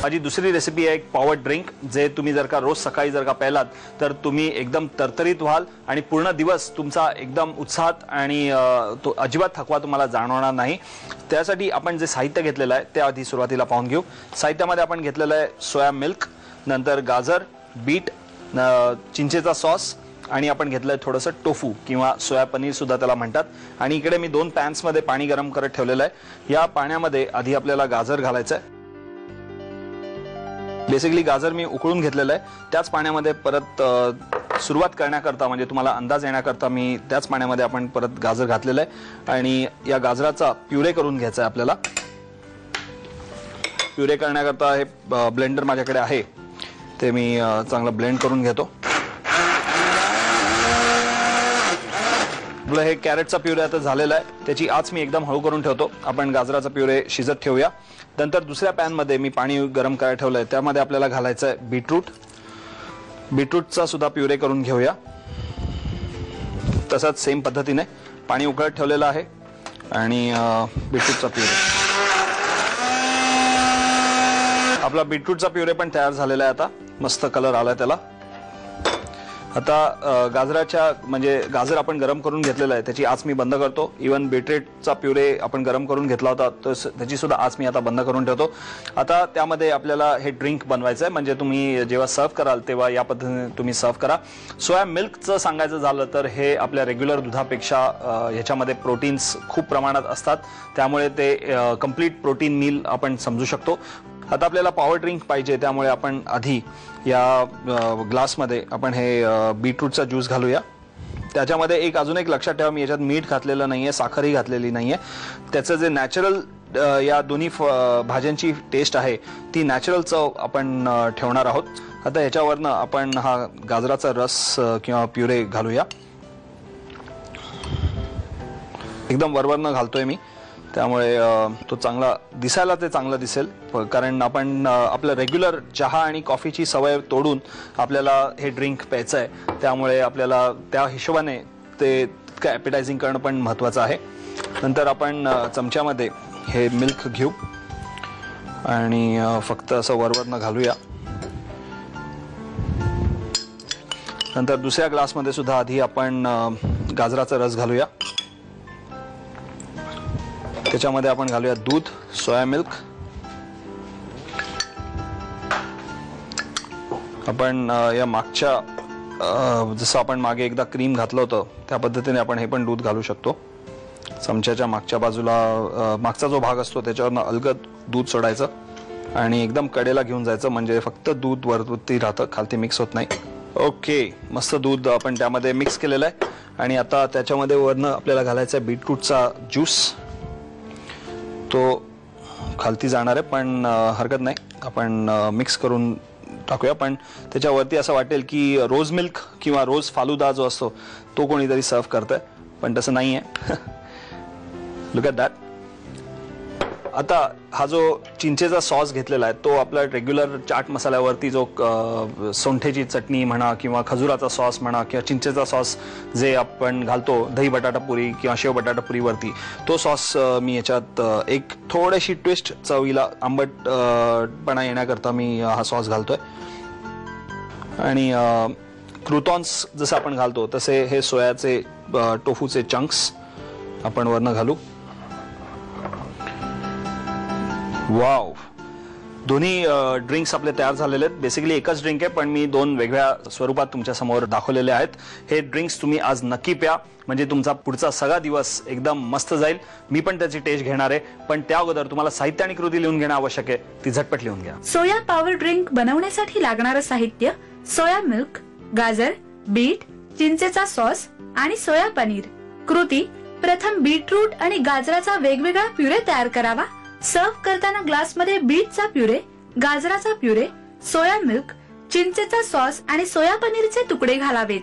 माझी दुसरी रेसिपी आहे एक पॉवर ड्रिंक, जे तुम्ही जर का रोज सकाळी जर का प्यालात तर तुम्ही एकदम तरतरीत व्हाल आणि पूर्ण दिवस तुमचा एकदम उत्साहात आणि तो अजिबात थकवा तुम्हाला जाणवणार नाही। त्यासाठी आपण जे साहित्य घेतलेलं आहे ते आधी सुरुवातीला पाहून घेऊ। साहित्यामध्ये आपण घेतलेलं आहे सोया मिल्क, नंतर गाजर, बीट, चिंचेचा सॉस आणि आपण घेतलंय थोडंसं टोफू किंवा सोया पनीर सुद्धा त्याला म्हणतात। आणि इकडे मी 2 पॅन्स मध्ये पाणी गरम करत ठेवलेलं आहे। या पाण्यामध्ये आधी आपल्याला गाजर घालायचं आहे। बेसिकली गाजर मी उकळून घेतलेलं आहे, त्याच पाण्यामध्ये परत सुरुवात करण्याकरता म्हणजे तुम्हाला अंदाज येण्याकरता मी त्याच पाण्यामध्ये आपण परत गाजर घातलेलं आहे आणि या गाजराचा प्युरे करून घ्यायचा आहे आपल्याला। प्युरे करण्याकरता हे ब्लेंडर माझ्याकडे आहे, ते मी चांगलं ब्लेंड करून घेतो। आपलं हे कॅरेटचा प्युरे आता झालेला आहे, त्याची आच मी एकदम हळू करून ठेवतो। आपण गाजराचा प्युरे शिजत ठेवूया। नंतर दुसऱ्या पॅन मध्ये मी पाणी गरम करायला ठेवलंय, त्यामध्ये आपल्याला घालायचं आहे बीटरूट। बीटरूटचा सुद्धा प्युरे करून घेऊया। तसंच सेम पद्धतीने पाणी उकळत ठेवलेलं आहे आणि बीटरूटचा प्युरे, आपला बीटरूटचा प्युरे पण तयार झालेला आहे। आता मस्त कलर आलाय त्याला। आता गाजराच्या म्हणजे गाजर आपण गरम करून घेतलेला आहे, त्याची आच मी बंद करतो। इवन बीटरूटचा प्युरे आपण गरम करून घेतला होता, तर त्याची सुद्धा आच मी आता बंद करून ठेवतो। आता त्यामध्ये आपल्याला हे ड्रिंक बनवायचं आहे, म्हणजे तुम्ही जेव्हा सर्व कराल तेव्हा या पद्धतीने तुम्ही सर्व करा। सोया मिल्कचं सांगायचं झालं तर हे आपल्या रेग्युलर दुधापेक्षा ह्याच्यामध्ये प्रोटीन्स खूप प्रमाणात असतात, त्यामुळे ते कंप्लीट प्रोटीन मील आपण समजू शकतो। आता आपल्याला पॉवर ड्रिंक पाहिजे, त्यामुळे आपण आधी या ग्लासमध्ये आपण हे बीटरूटचा ज्यूस घालूया। त्याच्यामध्ये अजून एक लक्षात ठेवा, मी याच्यात मीठ घातलेलं नाहीये, साखरही घातलेली नाहीये। त्याचं जे नॅचरल या दोन्ही भाज्यांची टेस्ट आहे ती नॅचरल चव आपण ठेवणार आहोत। आता ह्याच्यावरनं आपण हा गाजराचा रस किंवा प्युरे घालूया। एकदम वरवरनं घालतोय मी, त्यामुळे तो चांगला दिसायला ते चांगलं दिसेल, कारण आपण आपलं रेग्युलर चहा आणि कॉफीची सवय तोडून आपल्याला हे ड्रिंक प्यायचं आहे, त्यामुळे आपल्याला त्या हिशोबाने ते इतकं ॲपेटायझिंग करणं पण महत्त्वाचं आहे। नंतर आपण चमच्यामध्ये हे मिल्क घेऊ आणि फक्त असं वरवरनं घालूया। नंतर दुसऱ्या ग्लासमध्ये सुद्धा आधी आपण गाजराचा रस घालूया। त्याच्यामध्ये आपण घालूया दूध, सोया मिल्क। आपण या मागच्या जसं आपण मागे एकदा क्रीम घातलं होतं त्या पद्धतीने आपण हे पण दूध घालू शकतो। चमच्याच्या मागच्या बाजूला मागचा जो भाग असतो त्याच्यावरनं अलगद दूध सोडायचं आणि एकदम कडेला घेऊन जायचं, म्हणजे फक्त दूध वरती राहतं, खालती मिक्स होत नाही। ओके, मस्त दूध आपण त्यामध्ये मिक्स केलेलं आहे आणि आता त्याच्यामध्ये वरनं आपल्याला घालायचं आहे बीटरूटचा ज्यूस। तो खालती जाणार आहे पण हरकत नाही, आपण मिक्स करून टाकूया। पण त्याच्यावरती असं वाटेल की रोज मिल्क किंवा रोज फालुदा जो असतो तो कोणीतरी सर्व करतंय, पण तसं नाही आहे। Look at that. आता हा जो चिंचेचा सॉस घेतलेला आहे तो आपला रेग्युलर चाट मसाल्यावरती जो सोंठेची चटणी म्हणा किंवा खजुराचा सॉस म्हणा किंवा चिंचेचा सॉस जे आपण घालतो दही बटाटा पुरी किंवा शेव बटाटा पुरीवरती, तो सॉस मी याच्यात एक थोडीशी ट्विस्ट चवीला आंबटपणा येण्याकरता मी हा सॉस घालतोय। आणि क्रूटॉन्स जसं आपण घालतो तसे हे सोयाचे टोफूचे चंक्स आपण वरनं घालू। वाव, दोन्ही ड्रिंक्स आपले तयार झालेले आहेत। बेसिकली एकच ड्रिंक आहे, पण मी 2 वेगळ्या स्वरूपात तुमच्या समोर दाखवलेले आहेत। हे ड्रिंक्स तुम्ही आज नक्की प्या, म्हणजे तुमचा पुढचा सगळा दिवस एकदम मस्त जाईल। मी पण त्याची टेस्ट घेणार आहे, पण त्या अगोदर तुम्हाला साहित्य आणि कृती लिहून घेणं आवश्यक आहे, ती झटपट लिहून घ्या। सोया पॉवर ड्रिंक बनवण्यासाठी लागणारं साहित्य: सोया मिल्क, गाजर, बीट, चिंचेचा सॉस आणि सोया पनीर। कृती: प्रथम बीटरूट आणि गाजराचा वेगवेगळा प्युरे तयार करावा। सर्व करताना ग्लासमध्ये बीटचा प्युरे, गाजराचा प्युरे, सोया मिल्क, चिंचेचा सॉस आणि सोया पनीरचे तुकडे घालावेत।